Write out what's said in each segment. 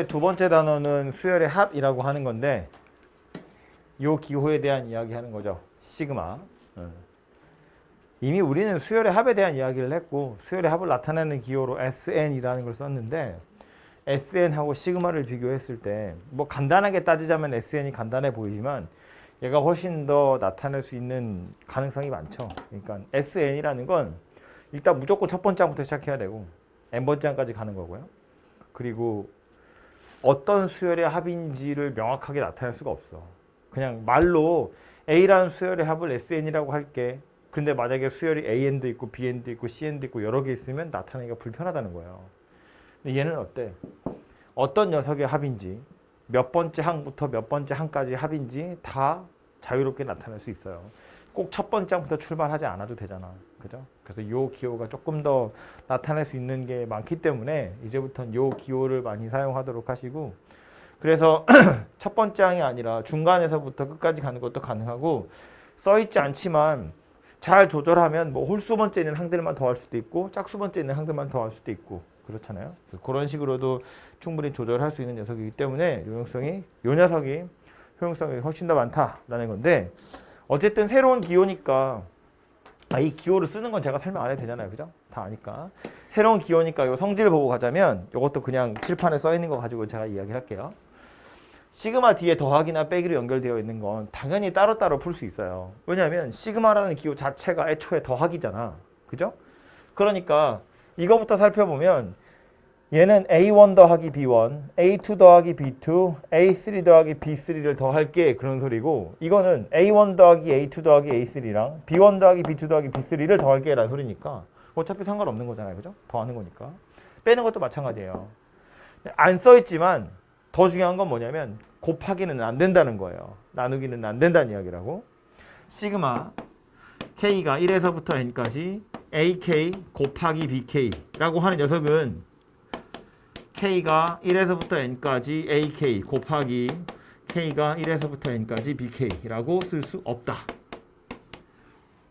두 번째 단어는 수열의 합이라고 하는 건데 요 기호에 대한 이야기 하는 거죠. 시그마. 이미 우리는 수열의 합에 대한 이야기를 했고 수열의 합을 나타내는 기호로 SN이라는 걸 썼는데 SN하고 시그마를 비교했을 때 뭐 간단하게 따지자면 SN이 간단해 보이지만 얘가 훨씬 더 나타낼 수 있는 가능성이 많죠. 그러니까 SN이라는 건 일단 무조건 첫 번째 항부터 시작해야 되고 n번째 항까지 가는 거고요. 그리고 어떤 수열의 합인지를 명확하게 나타낼 수가 없어. 그냥 말로 A라는 수열의 합을 SN이라고 할게. 근데 만약에 수열이 AN도 있고 BN도 있고 CN도 있고 여러 개 있으면 나타내기가 불편하다는 거예요. 근데 얘는 어때? 어떤 녀석의 합인지 몇 번째 항부터 몇 번째 항까지 합인지 다 자유롭게 나타낼 수 있어요. 꼭 첫 번째 항부터 출발하지 않아도 되잖아. 그죠? 그래서 이 기호가 조금 더 나타낼 수 있는 게 많기 때문에 이제부터는 이 기호를 많이 사용하도록 하시고 그래서 첫 번째 항이 아니라 중간에서부터 끝까지 가는 것도 가능하고 써있지 않지만 잘 조절하면 뭐 홀수 번째 있는 항들만 더 할 수도 있고 짝수 번째 있는 항들만 더 할 수도 있고 그렇잖아요. 그런 식으로도 충분히 조절할 수 있는 녀석이기 때문에 요 녀석이 효용성이 훨씬 더 많다라는 건데 어쨌든 새로운 기호니까 이 기호를 쓰는 건 제가 설명 안 해도 되잖아요. 그죠? 다 아니까. 새로운 기호니까 요 성질 보고 가자면 이것도 그냥 칠판에 써 있는 거 가지고 제가 이야기할게요. 시그마 뒤에 더하기나 빼기로 연결되어 있는 건 당연히 따로따로 풀 수 있어요. 왜냐하면 시그마라는 기호 자체가 애초에 더하기잖아. 그죠? 그러니까 이거부터 살펴보면 얘는 A1 더하기 B1, A2 더하기 B2, A3 더하기 B3를 더할게 그런 소리고 이거는 A1 더하기 A2 더하기 A3랑 B1 더하기 B2 더하기 B3를 더할게 라는 소리니까 어차피 상관없는 거잖아요. 그죠? 더하는 거니까. 빼는 것도 마찬가지예요. 안 써있지만 더 중요한 건 뭐냐면 곱하기는 안 된다는 거예요. 나누기는 안 된다는 이야기라고. 시그마 K가 1에서부터 N까지 AK 곱하기 BK라고 하는 녀석은 K가 1에서부터 N까지 AK 곱하기 K가 1에서부터 N까지 BK라고 쓸 수 없다.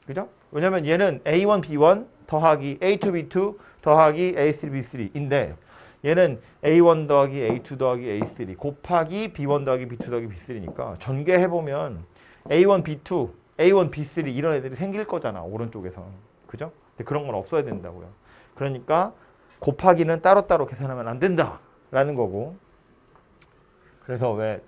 그죠? 왜냐면 얘는 A1, B1 더하기 A2, B2 더하기 A3, B3인데 얘는 A1 더하기 A2 더하기 A3 곱하기 B1 더하기 B2 더하기 B3니까 전개해보면 A1, B2, A1, B3 이런 애들이 생길 거잖아. 오른쪽에서. 그죠? 근데 그런 건 없어야 된다고요. 그러니까 곱하기는 따로따로 계산하면 안 된다라는 거고 그래서 왜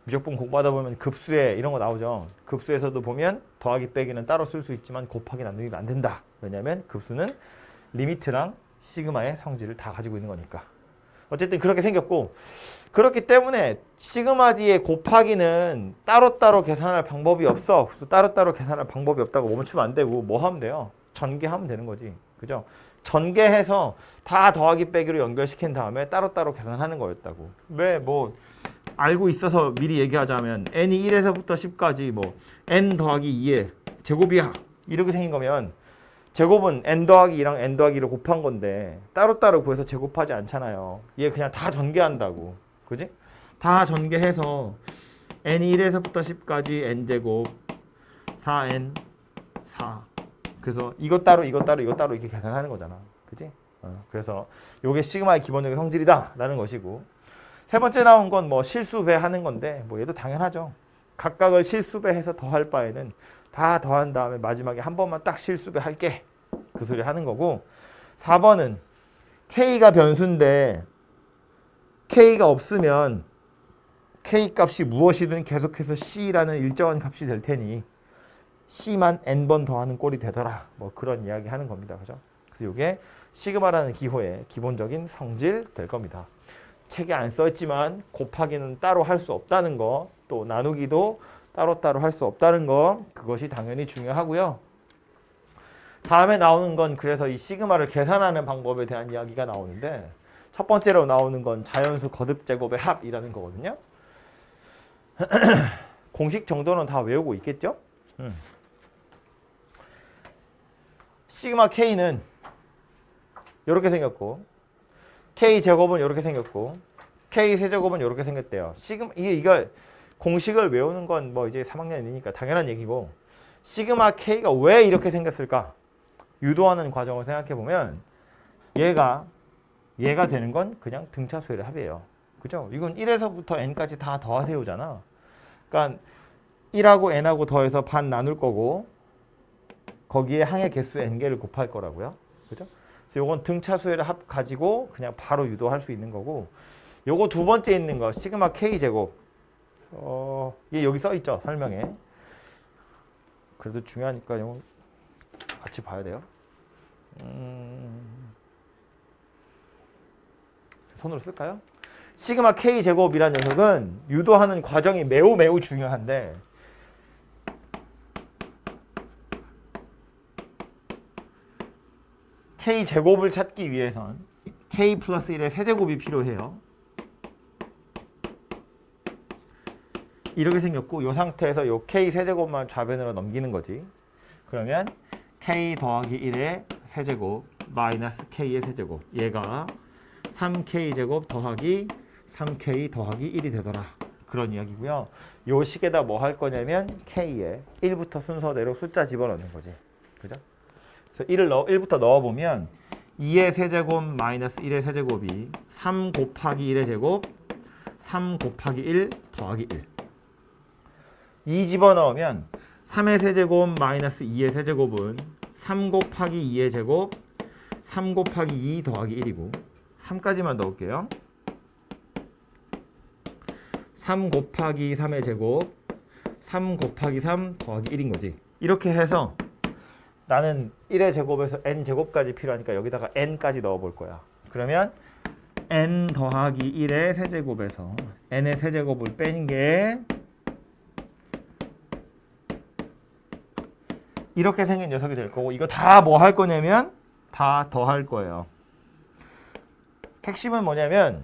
미적분 공부하다 보면 급수에 이런 거 나오죠. 급수에서도 보면 더하기 빼기는 따로 쓸 수 있지만 곱하기 나누기가 안 된다. 왜냐하면 급수는 리미트랑 시그마의 성질을 다 가지고 있는 거니까. 어쨌든 그렇게 생겼고 그렇기 때문에 시그마 뒤에 곱하기는 따로따로 계산할 방법이 없어. 그래서 따로따로 계산할 방법이 없다고 멈추면 안 되고 뭐 하면 돼요? 전개하면 되는 거지. 그죠? 전개해서 다 더하기 빼기로 연결시킨 다음에 따로따로 계산하는 거였다고. 왜 뭐 알고 있어서 미리 얘기하자면 n이 1에서부터 10까지 뭐 n 더하기 2의 제곱이야. 이렇게 생긴 거면 제곱은 n 더하기 2랑 n 더하기 2를 곱한 건데 따로따로 구해서 제곱하지 않잖아요. 얘 그냥 다 전개한다고. 그지? 다 전개해서 n이 1에서부터 10까지 n제곱 4n 4 그래서 이것 따로 이것 따로 이것 따로 이렇게 계산하는 거잖아. 그지? 그래서 요게 시그마의 기본적인 성질이다 라는 것이고 세 번째 나온 건 뭐 실수배 하는 건데 뭐 얘도 당연하죠. 각각을 실수배해서 더할 바에는 다 더한 다음에 마지막에 한 번만 딱 실수배 할게 그 소리 하는 거고 4번은 K가 변수인데 K가 없으면 K 값이 무엇이든 계속해서 C라는 일정한 값이 될 테니 C만 n번 더하는 꼴이 되더라. 뭐 그런 이야기 하는 겁니다. 그죠? 그래서 이게 시그마라는 기호의 기본적인 성질 될 겁니다. 책에 안 써있지만 곱하기는 따로 할 수 없다는 거, 또 나누기도 따로따로 할 수 없다는 거, 그것이 당연히 중요하고요. 다음에 나오는 건 그래서 이 시그마를 계산하는 방법에 대한 이야기가 나오는데 첫 번째로 나오는 건 자연수 거듭 제곱의 합이라는 거거든요. 공식 정도는 다 외우고 있겠죠? 시그마 K는 이렇게 생겼고 K 제곱은 이렇게 생겼고 K 세제곱은 이렇게 생겼대요. 이걸 공식을 외우는 건 뭐 이제 3학년이니까 당연한 얘기고 시그마 K가 왜 이렇게 생겼을까? 유도하는 과정을 생각해 보면 얘가 되는 건 그냥 등차수열의 합이에요. 그죠? 이건 1에서부터 n까지 다 더하세요잖아. 그러니까 1하고 n하고 더해서 반 나눌 거고 거기에 항의 개수 n개를 곱할 거라고요. 그죠? 그래서 요건 등차 수열의 합 가지고 그냥 바로 유도할 수 있는 거고 요거 두 번째 있는 거 시그마 k 제곱 이게 여기 써 있죠 설명에. 그래도 중요하니까 요거 같이 봐야 돼요. 손으로 쓸까요? 시그마 k 제곱이란 녀석은 유도하는 과정이 매우 중요한데 k 제곱을 찾기 위해선 k 플러스 1의 세제곱이 필요해요. 이렇게 생겼고 이 상태에서 이 k 세제곱만 좌변으로 넘기는 거지. 그러면 k 더하기 1의 세제곱 마이너스 k의 세제곱 얘가 3k 제곱 더하기 3k 더하기 1이 되더라. 그런 이야기고요. 요 식에다 뭐 할 거냐면 k에 1부터 순서대로 숫자 집어넣는 거지. 그죠? 그래서 1부터 넣어보면 2의 세제곱 마이너스 1의 세제곱이 3 곱하기 1의 제곱 3 곱하기 1 더하기 1 2 집어넣으면 3의 세제곱 마이너스 2의 세제곱은 3 곱하기 2의 제곱 3 곱하기 2 더하기 1이고 3까지만 넣을게요. 3 곱하기 3의 제곱 3 곱하기 3 더하기 1인 거지. 이렇게 해서 나는 1의 제곱에서 n 제곱까지 필요하니까 여기다가 n까지 넣어볼 거야. 그러면 n 더하기 1의 세제곱에서 n의 세제곱을 뺀 게 이렇게 생긴 녀석이 될 거고 이거 다 뭐 할 거냐면 다 더할 거예요. 핵심은 뭐냐면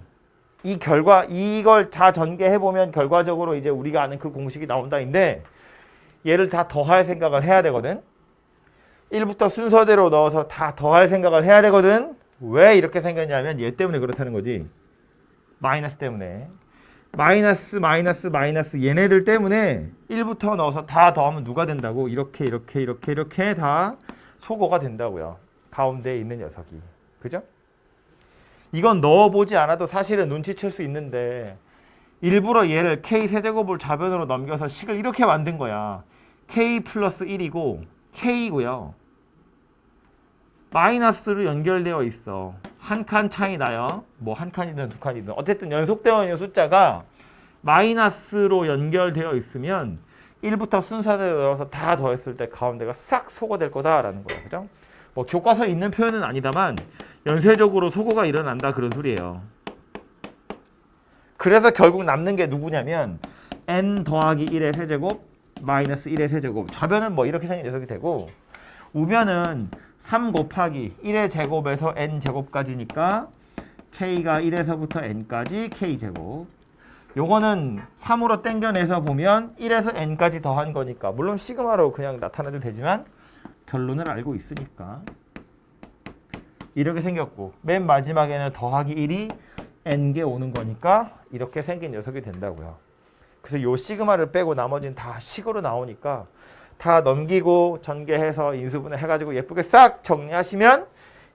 이 결과 이걸 다 전개해 보면 결과적으로 이제 우리가 아는 그 공식이 나온다인데 얘를 다 더할 생각을 해야 되거든. 1부터 순서대로 넣어서 다 더할 생각을 해야 되거든. 왜 이렇게 생겼냐면 얘 때문에 그렇다는 거지. 마이너스 때문에. 마이너스 얘네들 때문에 1부터 넣어서 다 더하면 누가 된다고? 이렇게 다 소거가 된다고요. 가운데에 있는 녀석이. 그죠? 이건 넣어보지 않아도 사실은 눈치챌 수 있는데 일부러 얘를 k 세제곱을 좌변으로 넘겨서 식을 이렇게 만든 거야. k 플러스 1이고 k고요. 마이너스로 연결되어 있어. 한 칸 차이 나요. 뭐 한 칸이든 두 칸이든 어쨌든 연속되어 있는 숫자가 마이너스로 연결되어 있으면 1부터 순서대로 넣어서 다 더했을 때 가운데가 싹 소거될 거다라는 거예요. 그죠? 뭐 교과서에 있는 표현은 아니다만 연쇄적으로 소거가 일어난다 그런 소리예요. 그래서 결국 남는 게 누구냐면 n 더하기 1의 세제곱 마이너스 1의 세제곱. 좌변은 뭐 이렇게 생긴 녀석이 되고 우변은 3 곱하기 1의 제곱에서 n 제곱까지니까 k가 1에서부터 n까지 k 제곱. 요거는 3으로 땡겨내서 보면 1에서 n까지 더한 거니까 물론 시그마로 그냥 나타내도 되지만 결론을 알고 있으니까 이렇게 생겼고 맨 마지막에는 더하기 1이 n개 오는 거니까 이렇게 생긴 녀석이 된다고요. 그래서 요 시그마를 빼고 나머지는 다 식으로 나오니까 다 넘기고 전개해서 인수분해 해가지고 예쁘게 싹 정리하시면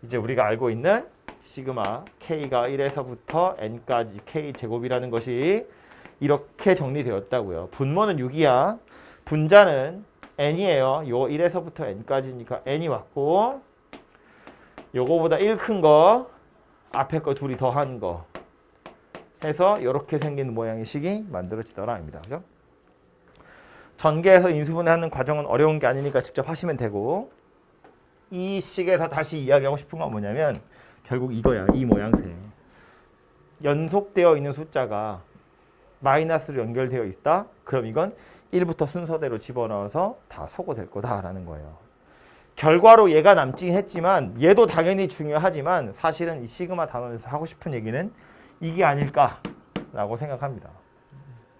이제 우리가 알고 있는 시그마 k가 1에서부터 n까지 k 제곱이라는 것이 이렇게 정리되었다고요. 분모는 6이야. 분자는 n이에요. 요 1에서부터 n까지니까 n이 왔고 요거보다 1 큰 거 앞에 거 둘이 더한 거 해서 이렇게 생긴 모양의 식이 만들어지더라 입니다. 그죠? 전개해서 인수분해하는 과정은 어려운 게 아니니까 직접 하시면 되고 이 식에서 다시 이야기하고 싶은 건 뭐냐면 결국 이거야. 이 모양새. 연속되어 있는 숫자가 마이너스로 연결되어 있다? 그럼 이건 1부터 순서대로 집어넣어서 다 소거될 거다라는 거예요. 결과로 얘가 남긴 했지만 얘도 당연히 중요하지만 사실은 이 시그마 단원에서 하고 싶은 얘기는 이게 아닐까라고 생각합니다.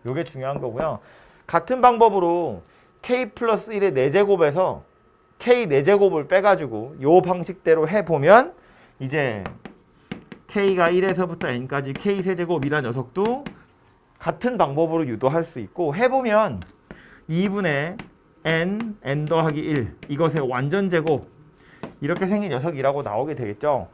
이게 중요한 거고요. 같은 방법으로 k 플러스 1의 4제곱에서 k 4제곱을 빼가지고 이 방식대로 해보면 이제 k가 1에서부터 n까지 k 세제곱이라는 녀석도 같은 방법으로 유도할 수 있고 해보면 2분의 n 더하기 1 이것의 완전 제곱 이렇게 생긴 녀석이라고 나오게 되겠죠.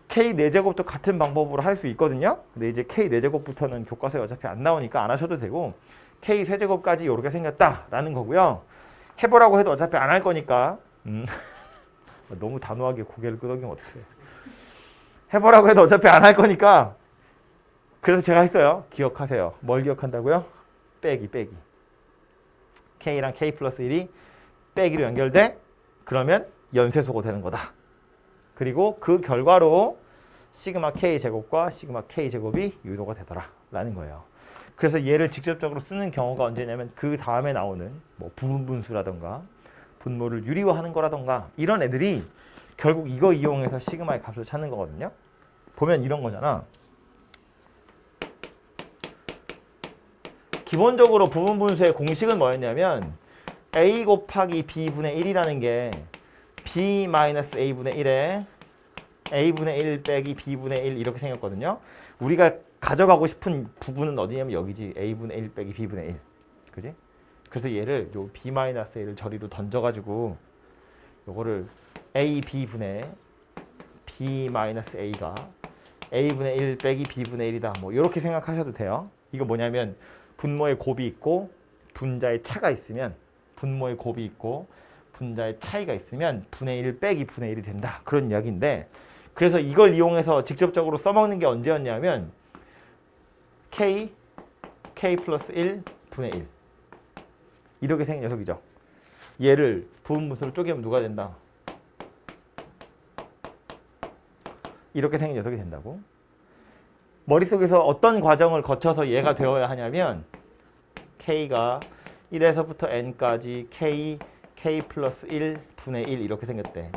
K 4제곱도 같은 방법으로 할 수 있거든요. 근데 이제 K 4제곱부터는 교과서에 어차피 안 나오니까 안 하셔도 되고 K 3제곱까지 이렇게 생겼다라는 거고요. 해보라고 해도 어차피 안 할 거니까 너무 단호하게 고개를 끄덕이면 어떡해. 해보라고 해도 어차피 안 할 거니까 그래서 제가 했어요. 기억하세요. 뭘 기억한다고요? 빼기. K랑 K 플러스 1이 빼기로 연결돼? 그러면 연쇄소거 되는 거다. 그리고 그 결과로 시그마 K 제곱과 시그마 K 제곱이 유도가 되더라 라는 거예요. 그래서 얘를 직접적으로 쓰는 경우가 언제냐면 그 다음에 나오는 뭐 부분분수라던가 분모를 유리화하는 거라던가 이런 애들이 결국 이거 이용해서 시그마의 값을 찾는 거거든요. 보면 이런 거잖아. 기본적으로 부분분수의 공식은 뭐였냐면 a 곱하기 b분의 1이라는 게 b-a분의 1에 a분의 1 빼기 b분의 1 이렇게 생겼거든요. 우리가 가져가고 싶은 부분은 어디냐면 여기지. a분의 1 빼기 b분의 1. 그지? 그래서 얘를 요 b-a를 저리로 던져가지고 요거를 a b분의 b-a가 a분의 1 빼기 b분의 1이다. 뭐 이렇게 생각하셔도 돼요. 이거 뭐냐면 분모에 곱이 있고 분자에 차가 있으면 분모에 곱이 있고 분자의 차이가 있으면 분의 1 빼기 분의 1이 된다. 그런 이야기인데 그래서 이걸 이용해서 직접적으로 써먹는 게 언제였냐면 K 플러스 1 분의 1 이렇게 생긴 녀석이죠. 얘를 부분분수로 쪼개면 누가 된다? 이렇게 생긴 녀석이 된다고. 머릿속에서 어떤 과정을 거쳐서 얘가 되어야 하냐면 K가 1에서부터 N까지 K 플러스 1 분의 1 이렇게 생겼대.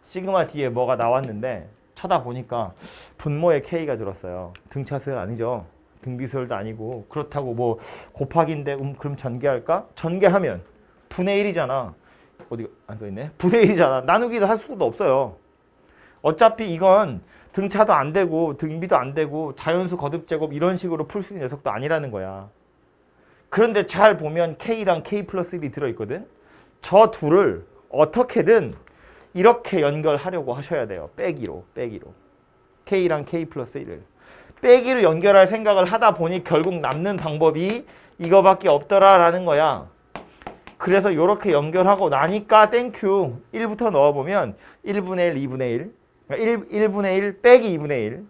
시그마 뒤에 뭐가 나왔는데 쳐다보니까 분모에 K가 들었어요. 등차수열 아니죠. 등비수열도 아니고 그렇다고 뭐 곱하기인데 그럼 전개할까? 전개하면 분의 1이잖아. 어디 안 써있네? 분의 1이잖아. 나누기도 할 수도 없어요. 어차피 이건 등차도 안 되고 등비도 안 되고 자연수 거듭제곱 이런 식으로 풀 수 있는 녀석도 아니라는 거야. 그런데 잘 보면 K랑 K 플러스 1이 들어있거든. 저 둘을 어떻게든 이렇게 연결하려고 하셔야 돼요. 빼기로. K랑 K 플러스 1을. 빼기로 연결할 생각을 하다 보니 결국 남는 방법이 이거밖에 없더라라는 거야. 그래서 이렇게 연결하고 나니까 땡큐. 1부터 넣어보면 1분의 1, 2분의 1. 그러니까 1분의 1 빼기 2분의 1.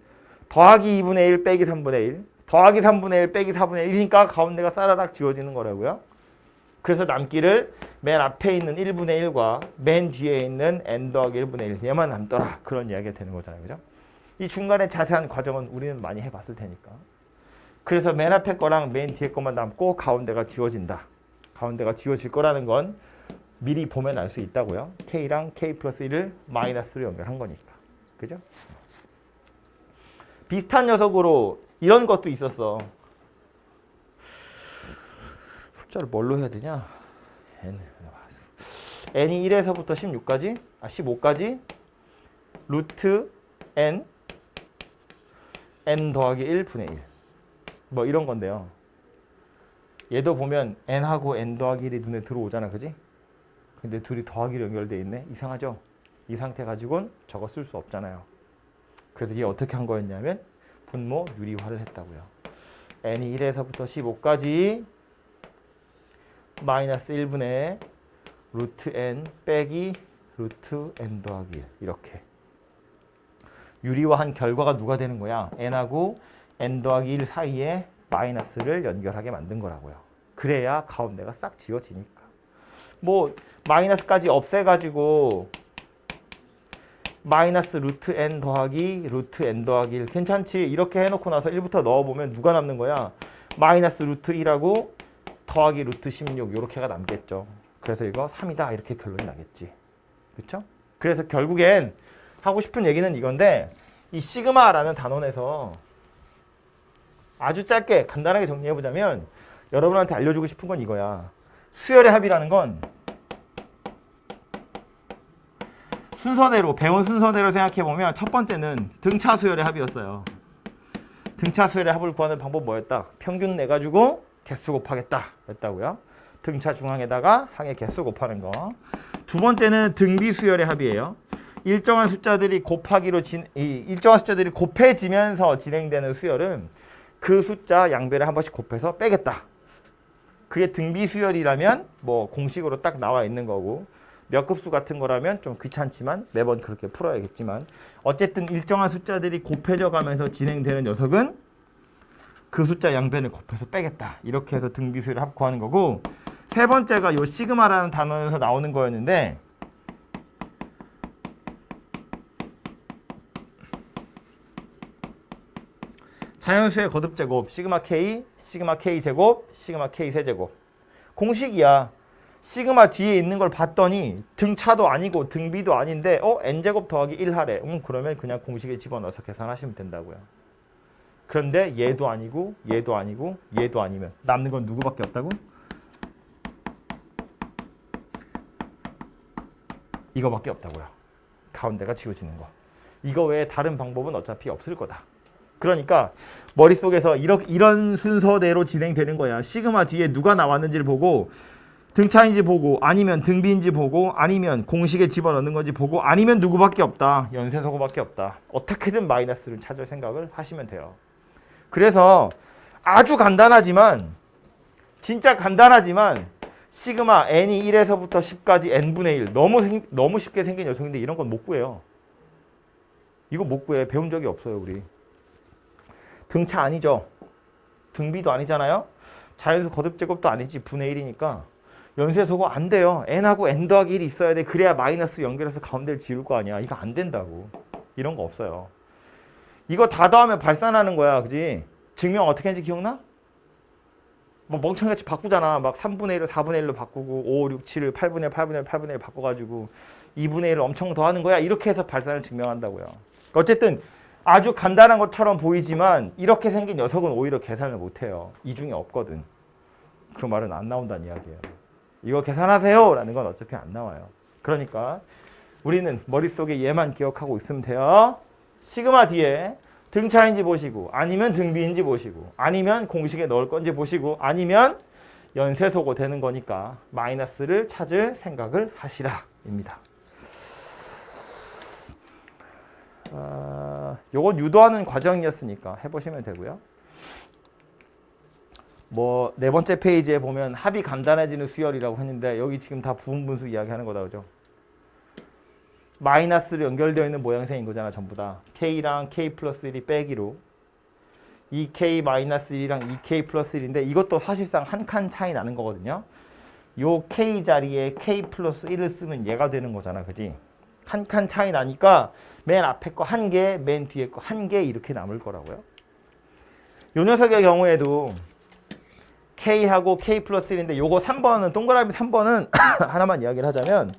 더하기 2분의 1 빼기 3분의 1. 더하기 3분의 1 빼기 4분의 1이니까 가운데가 싸라락 지워지는 거라고요. 그래서 남기를 맨 앞에 있는 1분의 1과 맨 뒤에 있는 n 더하기 1분의 1 얘만 남더라. 그런 이야기가 되는 거잖아요. 그죠? 이 중간에 자세한 과정은 우리는 많이 해봤을 테니까. 그래서 맨 앞에 거랑 맨 뒤에 것만 남고 가운데가 지워진다. 가운데가 지워질 거라는 건 미리 보면 알 수 있다고요. K랑 K 플러스 1을 마이너스로 연결한 거니까. 그죠? 비슷한 녀석으로 이런 것도 있었어. 숫자를 뭘로 해야 되냐? n이 1에서부터 16까지, 15까지 루트 n 더하기 1분의 1. 뭐 이런 건데요. 얘도 보면 n하고 n 더하기 1이 눈에 들어오잖아. 그지? 근데 둘이 더하기로 연결돼 있네. 이상하죠? 이 상태 가지고는 저거 쓸 수 없잖아요. 그래서 얘 어떻게 한 거였냐면 분모 유리화를 했다고요. n이 1에서부터 15까지 마이너스 1분의 루트 n 빼기 루트 n 더하기 1 이렇게 유리화한 결과가 누가 되는 거야? n하고 n 더하기 1 사이에 마이너스를 연결하게 만든 거라고요. 그래야 가운데가 싹 지워지니까. 뭐 마이너스까지 없애가지고 마이너스 루트 n 더하기 루트 n 더하기 1 괜찮지? 이렇게 해놓고 나서 1부터 넣어보면 누가 남는 거야? 마이너스 루트 1하고 더하기 루트 16 이렇게가 남겠죠. 그래서 이거 3이다 이렇게 결론이 나겠지. 그렇죠? 그래서 결국엔 하고 싶은 얘기는 이건데 이 시그마라는 단원에서 아주 짧게 간단하게 정리해보자면 여러분한테 알려주고 싶은 건 이거야. 수열의 합이라는 건 순서대로 배운 순서대로 생각해보면 첫 번째는 등차 수열의 합이었어요. 등차 수열의 합을 구하는 방법 뭐였다? 평균 내가지고 개수 곱하겠다 였다고요. 등차 중앙에다가 항의 개수 곱하는 거. 두 번째는 등비 수열의 합이에요. 일정한 숫자들이 일정한 숫자들이 곱해지면서 진행되는 수열은 그 숫자 양배를 한 번씩 곱해서 빼겠다. 그게 등비 수열이라면 뭐 공식으로 딱 나와 있는 거고, 몇 급수 같은 거라면 좀 귀찮지만 매번 그렇게 풀어야겠지만, 어쨌든 일정한 숫자들이 곱해져 가면서 진행되는 녀석은 그 숫자 양변을 곱해서 빼겠다. 이렇게 해서 등비수열을 합구하는 거고, 세 번째가 요 시그마라는 단어에서 나오는 거였는데, 자연수의 거듭 제곱 시그마 K 제곱 시그마 K 세제곱. 공식이야. 시그마 뒤에 있는 걸 봤더니 등차도 아니고 등비도 아닌데 n제곱 더하기 1 하래. 그러면 그냥 공식에 집어넣어서 계산하시면 된다고요. 그런데 얘도 아니고 얘도 아니고 얘도 아니면 남는 건 누구밖에 없다고? 이거밖에 없다고요. 가운데가 지워지는 거. 이거 외에 다른 방법은 어차피 없을 거다. 그러니까 머릿속에서 이런 순서대로 진행되는 거야. 시그마 뒤에 누가 나왔는지를 보고, 등차인지 보고, 아니면 등비인지 보고, 아니면 공식에 집어넣는 건지 보고, 아니면 누구밖에 없다. 연쇄소거밖에 없다. 어떻게든 마이너스를 찾을 생각을 하시면 돼요. 그래서 아주 간단하지만, 진짜 간단하지만 시그마 n이 1에서부터 10까지 n분의 1 너무 쉽게 생긴 녀석인데 이런 건 못 구해요. 이거 못 구해. 배운 적이 없어요 우리. 등차 아니죠. 등비도 아니잖아요. 자연수 거듭제곱도 아니지. 분의 1이니까 연쇄소거 안 돼요. n하고 n 더하기 1이 있어야 돼. 그래야 마이너스 연결해서 가운데를 지울 거 아니야. 이거 안 된다고. 이런 거 없어요. 이거 다 더하면 발산하는 거야. 그지? 증명 어떻게 했는지 기억나? 뭐 멍청이같이 바꾸잖아. 막 3분의 1을 4분의 1로 바꾸고 5, 6, 7을 8분의 1, 8분의 1, 8분의 1 바꿔가지고 2분의 1을 엄청 더하는 거야. 이렇게 해서 발산을 증명한다고요. 어쨌든 아주 간단한 것처럼 보이지만 이렇게 생긴 녀석은 오히려 계산을 못해요. 이 중에 없거든. 그 말은 안 나온다는 이야기예요. 이거 계산하세요 라는 건 어차피 안 나와요. 그러니까 우리는 머릿속에 얘만 기억하고 있으면 돼요. 시그마 뒤에 등차인지 보시고, 아니면 등비인지 보시고, 아니면 공식에 넣을 건지 보시고, 아니면 연쇄소거 되는 거니까 마이너스를 찾을 생각을 하시라 입니다. 요건 유도하는 과정이었으니까 해보시면 되고요. 뭐 네 번째 페이지에 보면 합이 간단해지는 수열이라고 했는데 여기 지금 다 부분분수 이야기하는 거다, 그죠? 마이너스로 연결되어 있는 모양새인 거잖아, 전부 다. K랑 K 플러스 1이 빼기로 2K 마이너스 1이랑 2K 플러스 1인데 이것도 사실상 한 칸 차이 나는 거거든요. 요 K 자리에 K 플러스 1을 쓰면 얘가 되는 거잖아, 그지? 한 칸 차이 나니까 맨 앞에 거 한 개, 맨 뒤에 거 한 개 이렇게 남을 거라고요. 요 녀석의 경우에도 K하고 K 플러스 1인데 요거 3번은 동그라미 3번은 하나만 이야기를 하자면,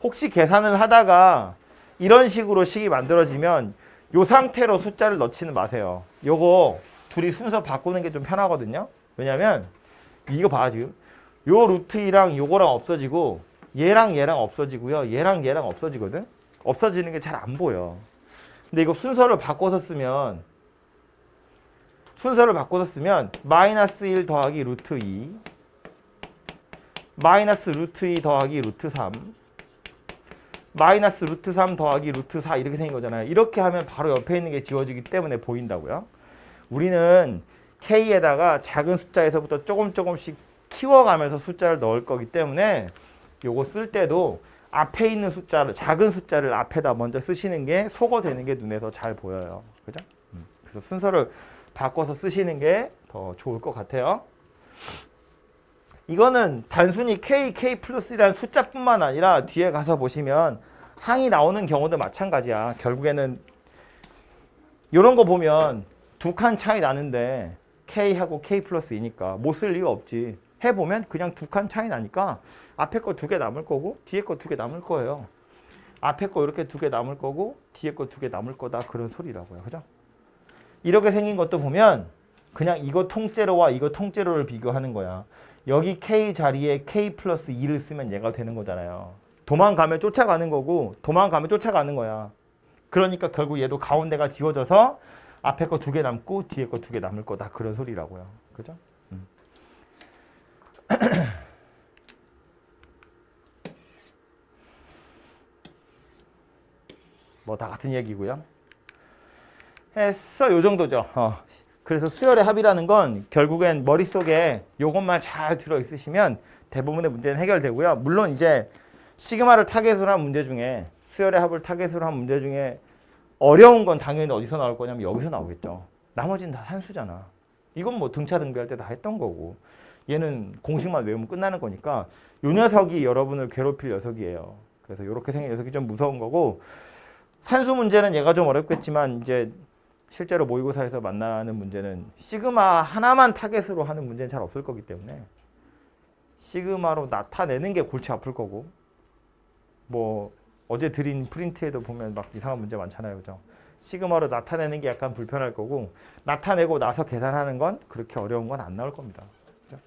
혹시 계산을 하다가 이런 식으로 식이 만들어지면 요 상태로 숫자를 넣지는 마세요. 요거 둘이 순서 바꾸는 게 좀 편하거든요. 왜냐면 이거 봐, 지금 요 루트 2랑 요거랑 없어지고 얘랑 얘랑 없어지고요. 얘랑 얘랑 없어지거든. 없어지는 게 잘 안 보여. 근데 이거 순서를 바꿔서 쓰면 마이너스 1 더하기 루트 2 마이너스 루트 2 더하기 루트 3 마이너스 루트 3 더하기 루트 4 이렇게 생긴 거잖아요. 이렇게 하면 바로 옆에 있는 게 지워지기 때문에 보인다고요. 우리는 K에다가 작은 숫자에서부터 조금씩 키워가면서 숫자를 넣을 거기 때문에 요거 쓸 때도 앞에 있는 숫자를, 작은 숫자를 앞에다 먼저 쓰시는 게 소거되는 게 눈에 더 잘 보여요. 그죠? 그래서 순서를 바꿔서 쓰시는 게 더 좋을 것 같아요. 이거는 단순히 K 플러스라는 숫자뿐만 아니라 뒤에 가서 보시면 항이 나오는 경우도 마찬가지야. 결국에는 이런 거 보면 두 칸 차이 나는데 K하고 K 플러스 2니까 못 쓸 이유 없지. 해보면 그냥 두 칸 차이 나니까 앞에 거 두 개 남을 거고 뒤에 거 두 개 남을 거예요. 앞에 거 이렇게 두 개 남을 거고 뒤에 거 두 개 남을 거다, 그런 소리라고요. 그죠? 이렇게 생긴 것도 보면 그냥 이거 통째로와 이거 통째로를 비교하는 거야. 여기 K 자리에 K 플러스 2를 쓰면 얘가 되는 거잖아요. 도망가면 쫓아가는 거고 도망가면 쫓아가는 거야. 그러니까 결국 얘도 가운데가 지워져서 앞에 거 두 개 남고 뒤에 거 두 개 남을 거다, 그런 소리라고요. 그죠? 뭐 다 같은 얘기고요. 해서 요 정도죠. 그래서 수열의 합이라는 건 결국엔 머릿속에 요것만 잘 들어 있으시면 대부분의 문제는 해결되고요. 물론 이제 시그마를 타겟으로 한 문제 중에 수열의 합을 타겟으로 한 문제 중에 어려운 건 당연히 어디서 나올 거냐면 여기서 나오겠죠. 나머지는 다 산수잖아. 이건 뭐 등차 등비할 때 다 했던 거고 얘는 공식만 외우면 끝나는 거니까 요 녀석이 여러분을 괴롭힐 녀석이에요. 그래서 이렇게 생긴 녀석이 좀 무서운 거고 산수 문제는 얘가 좀 어렵겠지만 이제 실제로 모의고사에서 만나는 문제는 시그마 하나만 타겟으로 하는 문제는 잘 없을 거기 때문에 시그마로 나타내는 게 골치 아플 거고 뭐 어제 드린 프린트에도 보면 막 이상한 문제 많잖아요. 그죠? 시그마로 나타내는 게 약간 불편할 거고 나타내고 나서 계산하는 건 그렇게 어려운 건 안 나올 겁니다. 그죠?